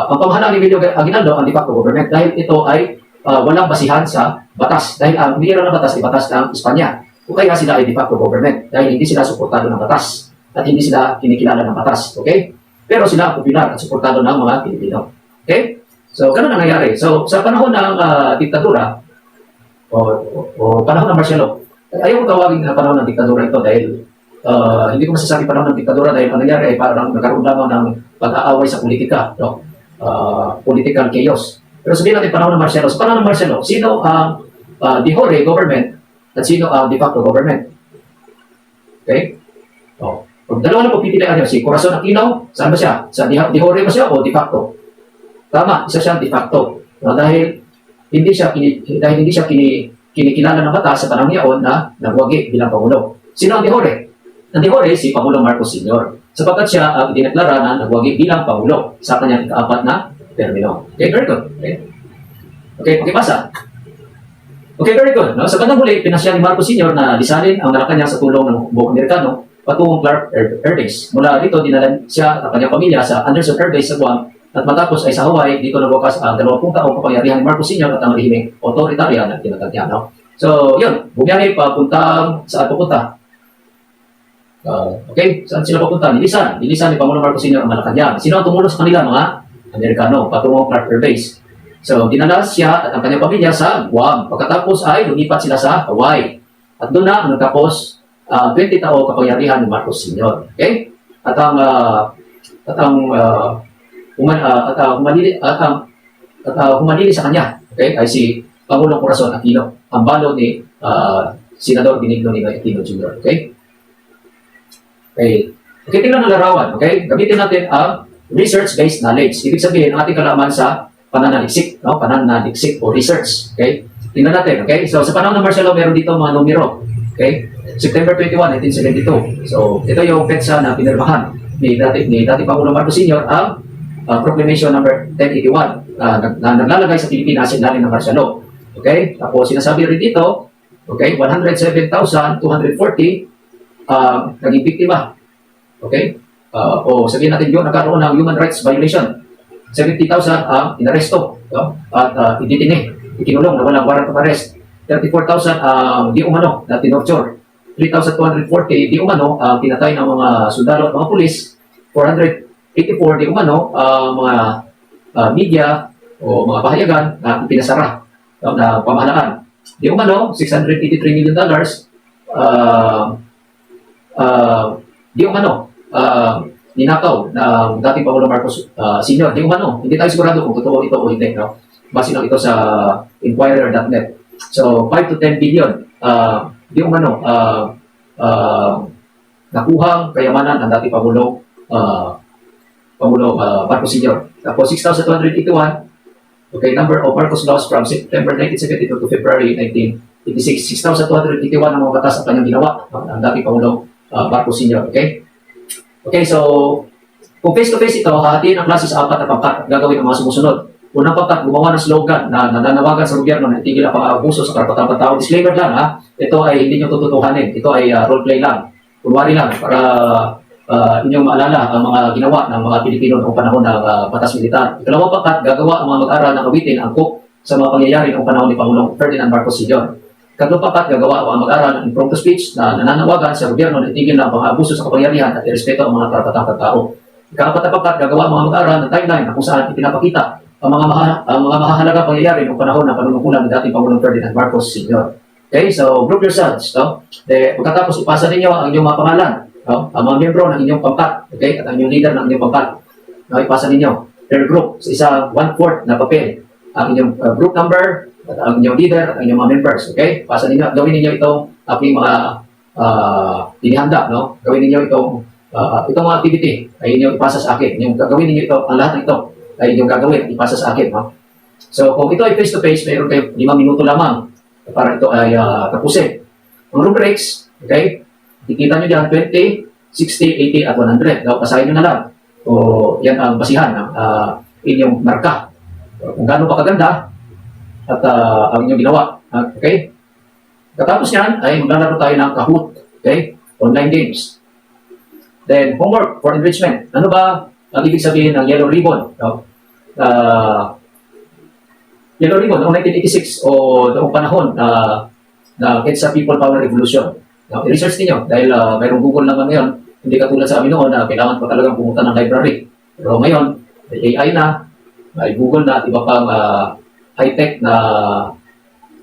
Ang pamahalaan ni Emilio Aguinaldo ang de facto government. Dahil ito ay walang basihan sa batas. Dahil ang nilira ng batas ay batas ng Espanya. O kaya sila ay de facto government. Dahil hindi sila suportado ng batas. At hindi sila kinikilala ng batas. Okay? Pero sila ang popular at suportado ng mga Pilipino. Okay? So, ganun ang nangyari. So, sa panahon ng diktadura, o panahon ng martial law, ayaw ko tawagin na panahon ng diktadura ito dahil hindi ko masasabi panahon ng diktadura dahil ang nangyari ay parang nagkaroon lamang ng pag-aaway sa politika, no? Political chaos. Pero sabihin natin panahon ng martial law. Sa panahon ng martial law, sino ang de jure government at sino ang de facto government? Okay? Pag dalawa na pagpipilian niyo, si Corazon Aquino, saan ba siya? Sa de jure ba siya o de facto? Tama, isa siyang de facto. No, dahil hindi siya kinikilala ng batas sa panahon niyaon na nagwagi bilang Pangulo. Sino ang de jure? Ang de jure si Pangulong Marcos Sr. Sapagkat siya ang idineklara na nagwagi bilang Pangulo sa kanyang ikaapat na termino. Okay, very good. Okay, pakipasa. Okay, very good. No? Sa bandang huli, pinasya ni Marcos Sr. na lisanin ang Malacanang sa tulong ng buong Amerikano patungong Clark Air Base. Mula dito, dinala siya at kanyang pamilya sa Anderson Air Base sa Guam. At matapos ay sa Hawaii, dito nagwakas ang 20 taong kapangyarihan ni Marcos Sr. at ang rehimeng autoritarya na tinatag niya. No? So, yun. Bumiyahe papuntang saan pupunta? Okay, saan sila papunta? Nilisan ni Pangulong Marcos Sr. ang Malacanang. Sino ang tumulong sa kanila? Mga Amerikano, patungong Clark Air Base. So, dinala siya at ang kanyang pamilya sa Guam. Pagkatapos ay lumipat sila sa Hawaii. At doon na nagtapos 20 taong kapangyarihan ni Marcos Sr. Okay? At ang humanili sa kanya, okay, ay si Pangulong Corazon Aquino. ang balo ni Senador Benigno Ninoy Aquino Jr. Okay? Okay. Okay, tingnan ang larawan. Okay? Gamitin natin ang research-based knowledge. Ibig sabihin, ang ating kalaman sa pananaliksik, no? Pananaliksik o research. Okay? Tingnan natin. Okay? So, sa panahon ng martial law, meron dito mga numero. Okay? September 21, 1972. So, ito yung petsa na pinirmahan ni dati Pangulong Marcos Sr. ang Proclamation number 1081 na naglalagay sa Pilipinas sa ilalim ng martial law. Okay? Tapos, sinasabi rin dito, okay, 107,240 naging biktima. Okay? O sabihin natin yun, nagkaroon ng human rights violation. 70,000 ang inaresto, no? At ikinulong na walang warrant of arrest. 34,000 di umano na tinorture. 3,240 di umano pinatay ng mga sundalo at mga pulis. 484 di umano mga media o mga pahayagan na pinasara na pamahalaan. Di umano, $683 million di umano ninakaw ng dating Pangulong Marcos Sr. Di umano, hindi tayo sigurado kung totoo ito o hindi. No? Base lang ito sa Inquirer.net. So, 5 to 10 billion di umano nakuhang kayamanan ng dating Pangulong Marcos Sr. Tapos 6,281, okay, number of Marcos laws from September 1972 to February 1986. 6,281 ang mga batas at kanyang ginawa ng dating Pangulong Marcos Sr. Okay? Okay, so kung face-to-face ito, hahatiin ang klase sa 4 na pangkat at gagawin ang mga sumusunod. Unang pangkat, gumawa ng slogan na nananawagan sa gobyerno na itigil ang pang-abuso sa karapatang tao. Disclaimer lang ha, ito ay hindi nyo tututuhanin. Ito ay roleplay lang. Kunwari lang para inyong maalala ang mga ginawa ng mga Pilipino noong panahon ng batas militar. Ikalawang pangkat, gagawa ang mga mag-aral ng awitin angkop sa mga pangyayari noong panahon ni Pangulong Ferdinand Marcos Sr. Ikatlong pangkat, gagawa ang mag-aral ng impromptu speech na nananawagan sa gobyerno na itigil ang pang-abuso sa kapangyarihan at irespeto ang mga karapatang tao. Ikaapat na pangkat, gagawa ang mga mag-aral ng timeline na kung saan ipinapakita ang mga mahahalagang pangyayari noong panahon ng panunungkulan ng dating Pangulong Ferdinand Marcos Sr. Okay, so group yourselves. No? Pagkatapos ipasa ninyo ang inyong mga pangalan, no? Ang mga membro ng inyong pangkat, okay, at ang inyong leader ng inyong pangkat, no? Ipasa ninyo per group sa isa 1/4 na papel ang inyong group number, at ang inyong leader at ang inyong mga members. Okay, pasa ninyo, gawin ninyo itong aking mga inihanda, no? Gawin ninyo itong mga activity ay inyong ipasa sa akin. Yung gagawin ninyo ito, ang lahat ng ito ay inyong gagawin, ipasa sa akin, no? So, kung ito ay face-to-face, mayroon kayo 5 minuto lamang para ito ay tapusin. Ang rubrics, okay, ikita nyo dyan 20, 60, 80, at 100. No? Pasahin nyo na lang. O yan ang basihan ng inyong marka. Kung gaano pa kaganda at ang inyong ginawa. Okay? Katapos yan ay maglalaro tayo ng Kahoot. Okay? Online games. Then, homework for enrichment. Ano ba ang ibig sabihin ng yellow ribbon? No? Yellow ribbon, noong 1986 o noong panahon na EDSA People Power Revolution. Now, i-research niyo dahil mayroong Google naman ngayon, hindi katulad sa amin noon na kailangan pa talagang pumunta ng library. Pero ngayon, may AI na, may Google na at iba pang high-tech na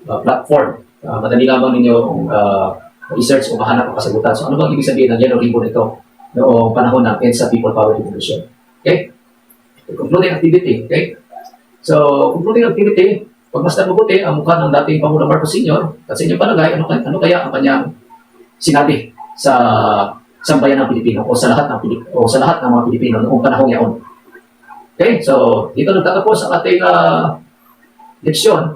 platform. Madali lamang ninyo research o mahanap ang kasagutan. So, ano bang ibig sabihin ng yellow ribbon ito noong panahon ng EDSA People Power Revolution? Okay? Concluding activity. Okay? So, concluding activity, pagmasdan mabuti ang mukha ng dating Pangulong Marcos Sr. at sa inyong palagay, ano kaya ang kanyang sinabi sa sambayan ng Pilipino o sa lahat ng mga Pilipino noong panahong yaon. Okay, so dito nagtatapos ang ating leksyon,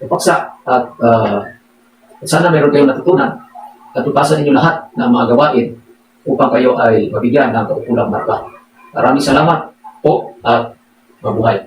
paksa, at sana meron kayong natutunan at tupasan ninyo lahat ng mga gawain upang kayo ay mabigyan ng kaukulang marka. Maraming salamat po at mabuhay.